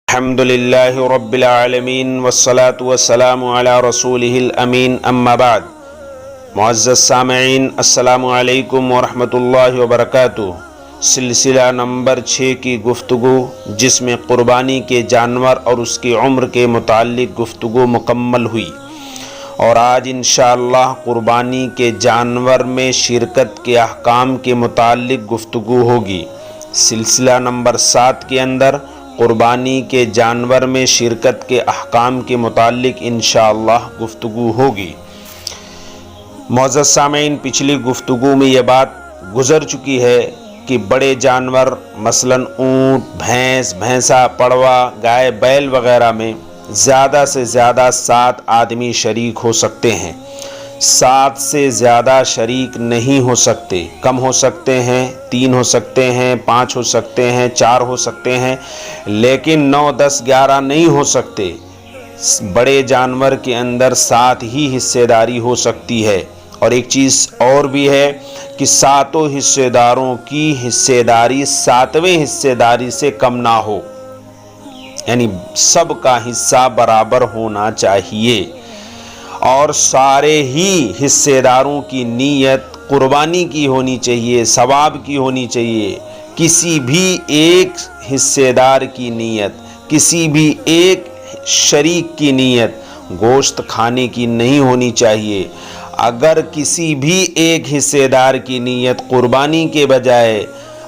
الحمد للہ رب العالمین والصلاة والسلام علی رسولہ الامین اما بعد۔ معزز سامعین، السلام علیکم ورحمۃ اللہ وبرکاتہ۔ سلسلہ نمبر 6 کی گفتگو، جس میں قربانی کے جانور اور اس کی عمر کے متعلق گفتگو مکمل ہوئی، اور آج انشاءاللہ قربانی کے جانور میں شرکت کے احکام کے متعلق گفتگو ہوگی۔ سلسلہ نمبر 7 کے اندر قربانی کے جانور میں شرکت کے احکام کے متعلق انشاءاللہ گفتگو ہوگی۔ معزز سامعین، پچھلی گفتگو میں یہ بات گزر چکی ہے کہ بڑے جانور مثلاً اونٹ، بھینس، بھینسا، پڑوا، گائے، بیل وغیرہ میں زیادہ سے زیادہ 7 آدمی شریک ہو سکتے ہیں۔ 7 سے زیادہ شریک نہیں ہو سکتے، کم ہو سکتے ہیں، 3 ہو سکتے ہیں، 5 ہو سکتے ہیں، 4 ہو سکتے ہیں، لیکن 9، 10، 11 نہیں ہو سکتے۔ بڑے جانور کے اندر 7 ہی حصے داری ہو سکتی ہے۔ اور ایک چیز اور بھی ہے کہ 7 حصے داروں کی حصے داری 7ویں حصے داری سے کم نہ ہو، یعنی سب کا حصہ برابر ہونا چاہیے، اور سارے ہی حصے داروں کی نیت قربانی کی ہونی چاہیے، ثواب کی ہونی چاہیے۔ کسی بھی ایک حصے دار کی نیت، کسی بھی ایک شریک کی نیت گوشت کھانے کی نہیں ہونی چاہیے۔ اگر کسی بھی ایک حصے دار کی نیت قربانی کے بجائے،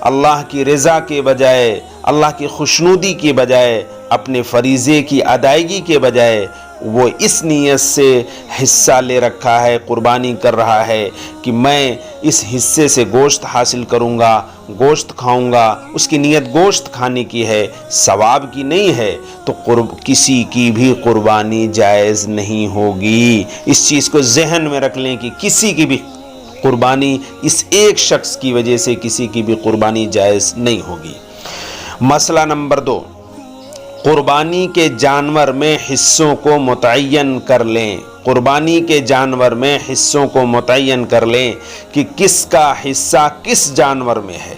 اللہ کی رضا کے بجائے، اللہ کی خوشنودی کے بجائے، اپنے فریضے کی ادائیگی کے بجائے وہ اس نیت سے حصہ لے رکھا ہے، قربانی کر رہا ہے کہ میں اس حصے سے گوشت حاصل کروں گا، گوشت کھاؤں گا، اس کی نیت گوشت کھانے کی ہے، ثواب کی نہیں ہے، تو کسی کی بھی قربانی جائز نہیں ہوگی۔ اس چیز کو ذہن میں رکھ لیں کہ کسی کی بھی قربانی، اس ایک شخص کی وجہ سے کسی کی بھی قربانی جائز نہیں ہوگی۔ مسئلہ نمبر 2، قربانی کے جانور میں حصوں کو متعین کر لیں۔ قربانی کے جانور میں حصوں کو متعین کر لیں کہ کس کا حصہ کس جانور میں ہے،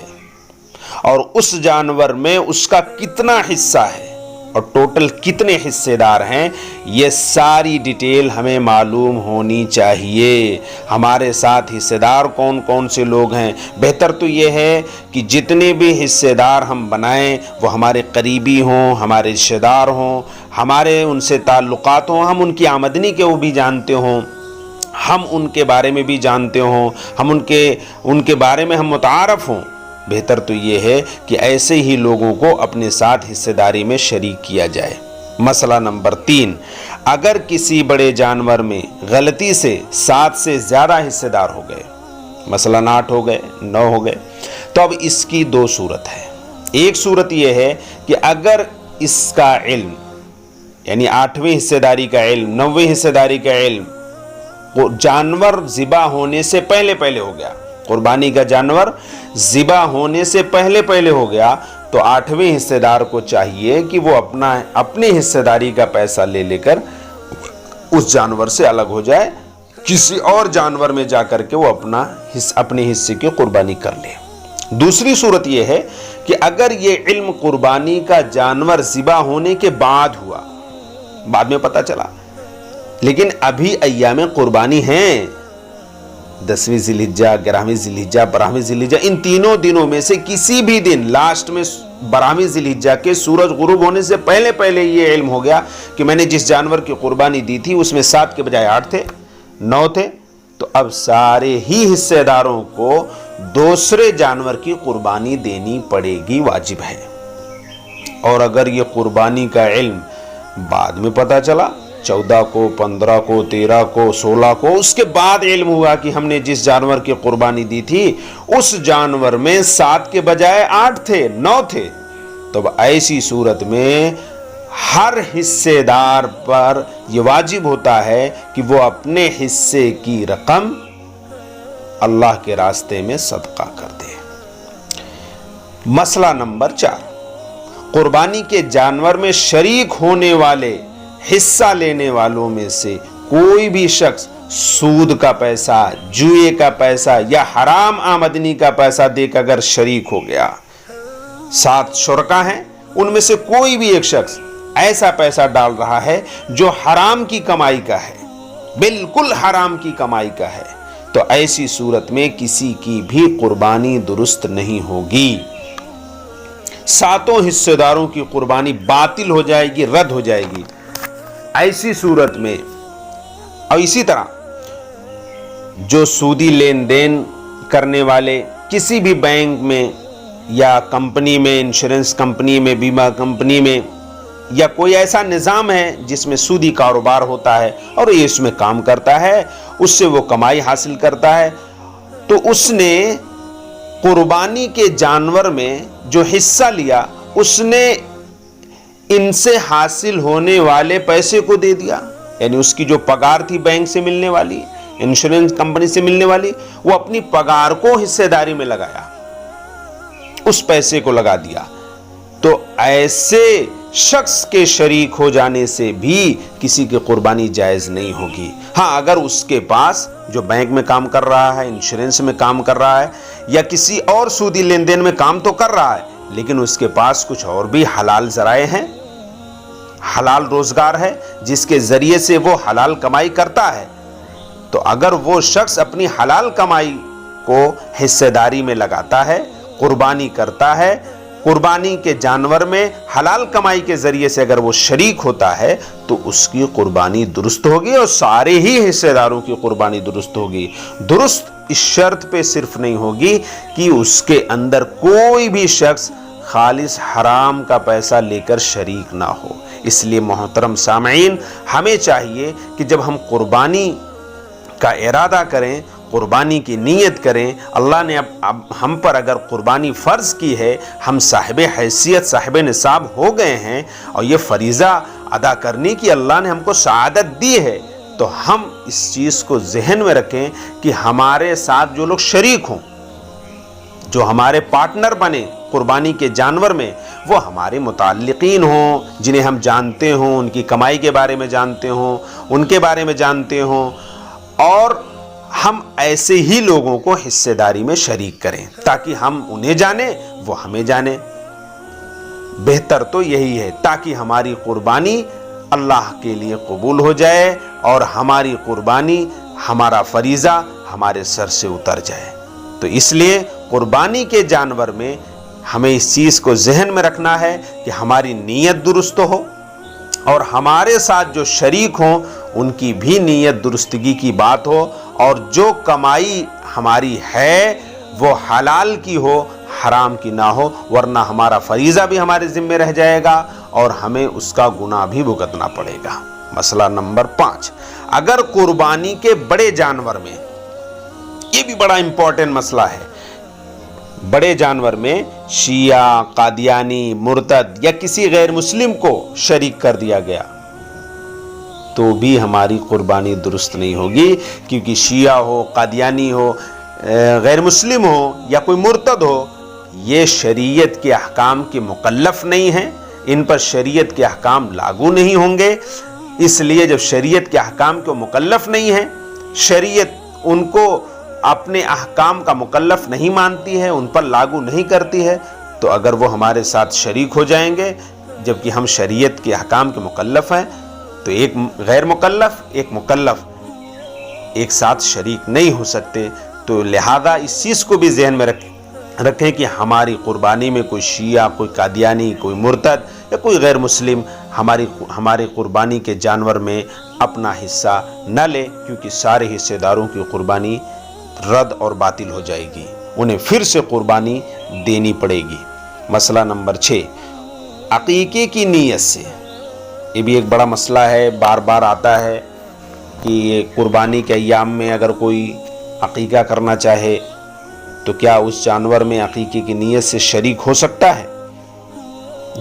اور اس جانور میں اس کا کتنا حصہ ہے، اور ٹوٹل کتنے حصے دار ہیں، یہ ساری ڈیٹیل ہمیں معلوم ہونی چاہیے۔ ہمارے ساتھ حصے دار کون کون سے لوگ ہیں؟ بہتر تو یہ ہے کہ جتنے بھی حصے دار ہم بنائیں وہ ہمارے قریبی ہوں، ہمارے رشتہ دار ہوں، ہمارے ان سے تعلقات ہوں، ہم ان کی آمدنی کے وہ بھی جانتے ہوں، ہم ان کے بارے میں بھی جانتے ہوں، ہم ان کے بارے میں ہم متعارف ہوں۔ بہتر تو یہ ہے کہ ایسے ہی لوگوں کو اپنے ساتھ حصہ داری میں شریک کیا جائے۔ مسئلہ نمبر 3، اگر کسی بڑے جانور میں غلطی سے 7 سے زیادہ حصہ دار ہو گئے، مثلا 8 ہو گئے، 9 ہو گئے، تو اب اس کی 2 صورت ہے۔ ایک صورت یہ ہے کہ اگر اس کا علم، یعنی 8ویں حصہ داری کا علم، 9ویں حصہ داری کا علم جانور ذبح ہونے سے پہلے ہو گیا، قربانی کا جانور ذبح ہونے سے پہلے ہو گیا، تو 8ویں حصے دار کو چاہیے کہ وہ اپنے حصہ داری کا پیسہ لے کر اس جانور سے الگ ہو جائے، کسی اور جانور میں جا کر کے وہ اپنے حصے کی قربانی کر لے۔ دوسری صورت یہ ہے کہ اگر یہ علم قربانی کا جانور ذبح ہونے کے بعد ہوا، بعد میں پتہ چلا، لیکن ابھی ایام قربانی ہیں، 10ویں ذی الحجہ، 11ویں ذی الحجہ، 12ویں ذی الحجہ، ان تینوں دنوں میں سے کسی بھی دن لاسٹ میں 12ویں ذی الحجہ کے سورج غروب ہونے سے پہلے یہ علم ہو گیا کہ میں نے جس جانور کی قربانی دی تھی اس میں 7 کے بجائے 8 تھے، 9 تھے، تو اب سارے ہی حصے داروں کو دوسرے جانور کی قربانی دینی پڑے گی، واجب ہے۔ اور اگر یہ قربانی کا علم بعد میں پتہ چلا، 14 کو، 15 کو، 13 کو، 16 کو، اس کے بعد علم ہوا کہ ہم نے جس جانور کی قربانی دی تھی اس جانور میں 7 کے بجائے 8 تھے، 9 تھے، تو ایسی صورت میں ہر حصے دار پر یہ واجب ہوتا ہے کہ وہ اپنے حصے کی رقم اللہ کے راستے میں صدقہ کر دے۔ مسئلہ نمبر 4، قربانی کے جانور میں شریک ہونے والے، حصہ لینے والوں میں سے کوئی بھی شخص سود کا پیسہ، جوئے کا پیسہ یا حرام آمدنی کا پیسہ دے کر اگر شریک ہو گیا، 7 شرکا ہیں، ان میں سے کوئی بھی ایک شخص ایسا پیسہ ڈال رہا ہے جو حرام کی کمائی کا ہے، بالکل حرام کی کمائی کا ہے، تو ایسی صورت میں کسی کی بھی قربانی درست نہیں ہوگی، ساتوں حصے داروں کی قربانی باطل ہو جائے گی، رد ہو جائے گی ایسی صورت میں۔ اور اسی طرح جو سودی لین دین کرنے والے کسی بھی بینک میں یا کمپنی میں، انشورنس کمپنی میں، بیمہ کمپنی میں، یا کوئی ایسا نظام ہے جس میں سودی کاروبار ہوتا ہے اور یہ اس میں کام کرتا ہے، اس سے وہ کمائی حاصل کرتا ہے، تو اس نے قربانی کے جانور میں جو حصہ لیا اس نے ان سے حاصل ہونے والے پیسے کو دے دیا، یعنی اس کی جو پگار تھی بینک سے ملنے والی، انشورنس کمپنی سے ملنے والی، وہ اپنی پگار کو حصے داری میں لگایا، اس پیسے کو لگا دیا۔ تو ایسے شخص کے شریک ہو جانے سے بھی کسی کی قربانی جائز نہیں ہوگی۔ ہاں، اگر اس کے پاس جو بینک میں کام کر رہا ہے، انشورنس میں کام کر رہا ہے، یا کسی اور سودی لین دین میں کام تو کر رہا ہے، لیکن اس کے پاس کچھ اور بھی حلال ذرائع ہیں، حلال روزگار ہے جس کے ذریعے سے وہ حلال کمائی کرتا ہے، تو اگر وہ شخص اپنی حلال کمائی کو حصے داری میں لگاتا ہے، قربانی کرتا ہے، قربانی کے جانور میں حلال کمائی کے ذریعے سے اگر وہ شریک ہوتا ہے تو اس کی قربانی درست ہوگی اور سارے ہی حصے داروں کی قربانی درست ہوگی۔ درست اس شرط پہ صرف نہیں ہوگی کہ اس کے اندر کوئی بھی شخص خالص حرام کا پیسہ لے کر شریک نہ ہو۔ اس لیے محترم سامعین، ہمیں چاہیے کہ جب ہم قربانی کا ارادہ کریں، قربانی کی نیت کریں، اللہ نے اب ہم پر اگر قربانی فرض کی ہے، ہم صاحب حیثیت، صاحب نصاب ہو گئے ہیں اور یہ فریضہ ادا کرنے کی اللہ نے ہم کو سعادت دی ہے، تو ہم اس چیز کو ذہن میں رکھیں کہ ہمارے ساتھ جو لوگ شریک ہوں، جو ہمارے پارٹنر بنے قربانی کے جانور میں، وہ ہمارے متعلقین ہوں، جنہیں ہم جانتے ہوں، ان کی کمائی کے بارے میں جانتے ہوں، ان کے بارے میں جانتے ہوں، اور ہم ایسے ہی لوگوں کو حصے داری میں شریک کریں تاکہ ہم انہیں جانیں، وہ ہمیں جانیں۔ بہتر تو یہی ہے تاکہ ہماری قربانی اللہ کے لیے قبول ہو جائے اور ہماری قربانی، ہمارا فریضہ ہمارے سر سے اتر جائے۔ تو اس لیے قربانی کے جانور میں ہمیں اس چیز کو ذہن میں رکھنا ہے کہ ہماری نیت درست ہو اور ہمارے ساتھ جو شریک ہوں ان کی بھی نیت درستگی کی بات ہو، اور جو کمائی ہماری ہے وہ حلال کی ہو، حرام کی نہ ہو، ورنہ ہمارا فریضہ بھی ہمارے ذمہ رہ جائے گا اور ہمیں اس کا گناہ بھی بھگتنا پڑے گا۔ مسئلہ نمبر 5، اگر قربانی کے بڑے جانور میں، یہ بھی بڑا امپورٹنٹ مسئلہ ہے، بڑے جانور میں شیعہ، قادیانی، مرتد یا کسی غیر مسلم کو شریک کر دیا گیا تو بھی ہماری قربانی درست نہیں ہوگی، کیونکہ شیعہ ہو، قادیانی ہو، غیر مسلم ہو یا کوئی مرتد ہو، یہ شریعت کے احکام کے مکلف نہیں ہیں، ان پر شریعت کے احکام لاگو نہیں ہوں گے۔ اس لیے جب شریعت کے احکام کو مکلف نہیں ہیں، شریعت ان کو اپنے احکام کا مکلف نہیں مانتی ہے، ان پر لاگو نہیں کرتی ہے، تو اگر وہ ہمارے ساتھ شریک ہو جائیں گے جبکہ ہم شریعت کے احکام کے مکلف ہیں، تو ایک غیر مکلف، ایک مکلف ایک ساتھ شریک نہیں ہو سکتے۔ تو لہذا اس چیز کو بھی ذہن میں رکھیں کہ ہماری قربانی میں کوئی شیعہ، کوئی قادیانی، کوئی مرتد یا کوئی غیر مسلم ہماری قربانی کے جانور میں اپنا حصہ نہ لے، کیونکہ سارے حصے داروں کی قربانی رد اور باطل ہو جائے گی، انہیں پھر سے قربانی دینی پڑے گی۔ مسئلہ نمبر 6، عقیقے کی نیت سے، یہ بھی ایک بڑا مسئلہ ہے، بار بار آتا ہے کہ قربانی کے ایام میں اگر کوئی عقیقہ کرنا چاہے تو کیا اس جانور میں عقیقے کی نیت سے شریک ہو سکتا ہے؟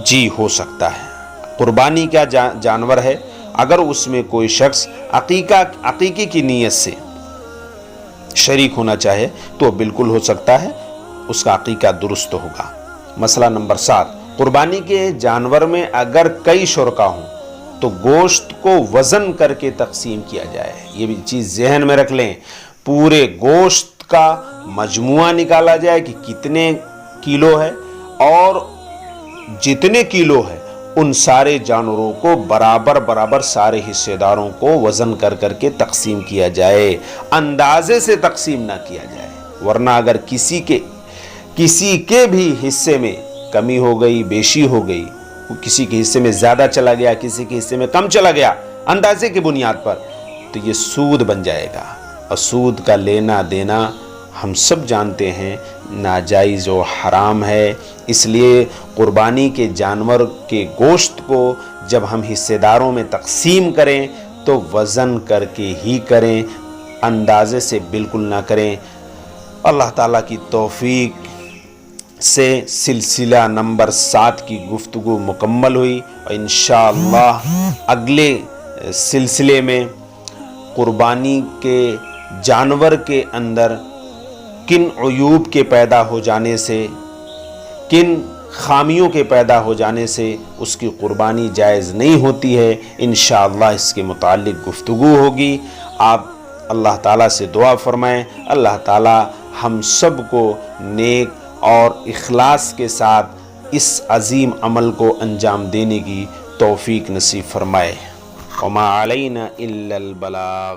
جی ہو سکتا ہے۔ قربانی کا جانور ہے، اگر اس میں کوئی شخص عقیقے کی نیت سے شریک ہونا چاہے تو بالکل ہو سکتا ہے، اس کا عقیقہ درست ہوگا۔ مسئلہ نمبر 7، قربانی کے جانور میں اگر کئی شرکا ہوں تو گوشت کو وزن کر کے تقسیم کیا جائے۔ یہ بھی چیز ذہن میں رکھ لیں، پورے گوشت کا مجموعہ نکالا جائے کہ کتنے کیلو ہے، اور جتنے کیلو ہے ان سارے جانوروں کو برابر برابر سارے حصے داروں کو وزن کر کر کے تقسیم کیا جائے، اندازے سے تقسیم نہ کیا جائے، ورنہ اگر کسی کے بھی حصے میں کمی ہو گئی، بیشی ہو گئی، کسی کے حصے میں زیادہ چلا گیا، کسی کے حصے میں کم چلا گیا اندازے کی بنیاد پر، تو یہ سود بن جائے گا، اور سود کا لینا دینا ہم سب جانتے ہیں ناجائز و حرام ہے۔ اس لیے قربانی کے جانور کے گوشت کو جب ہم حصے داروں میں تقسیم کریں تو وزن کر کے ہی کریں، اندازے سے بالکل نہ کریں۔ اللہ تعالیٰ کی توفیق سے سلسلہ نمبر 7 کی گفتگو مکمل ہوئی، اور انشاءاللہ اگلے سلسلے میں قربانی کے جانور کے اندر کن عیوب کے پیدا ہو جانے سے، کن خامیوں کے پیدا ہو جانے سے اس کی قربانی جائز نہیں ہوتی ہے، انشاءاللہ اس کے متعلق گفتگو ہوگی۔ آپ اللہ تعالیٰ سے دعا فرمائیں، اللہ تعالیٰ ہم سب کو نیک اور اخلاص کے ساتھ اس عظیم عمل کو انجام دینے کی توفیق نصیب فرمائے۔ وما علینا الا البلاغ۔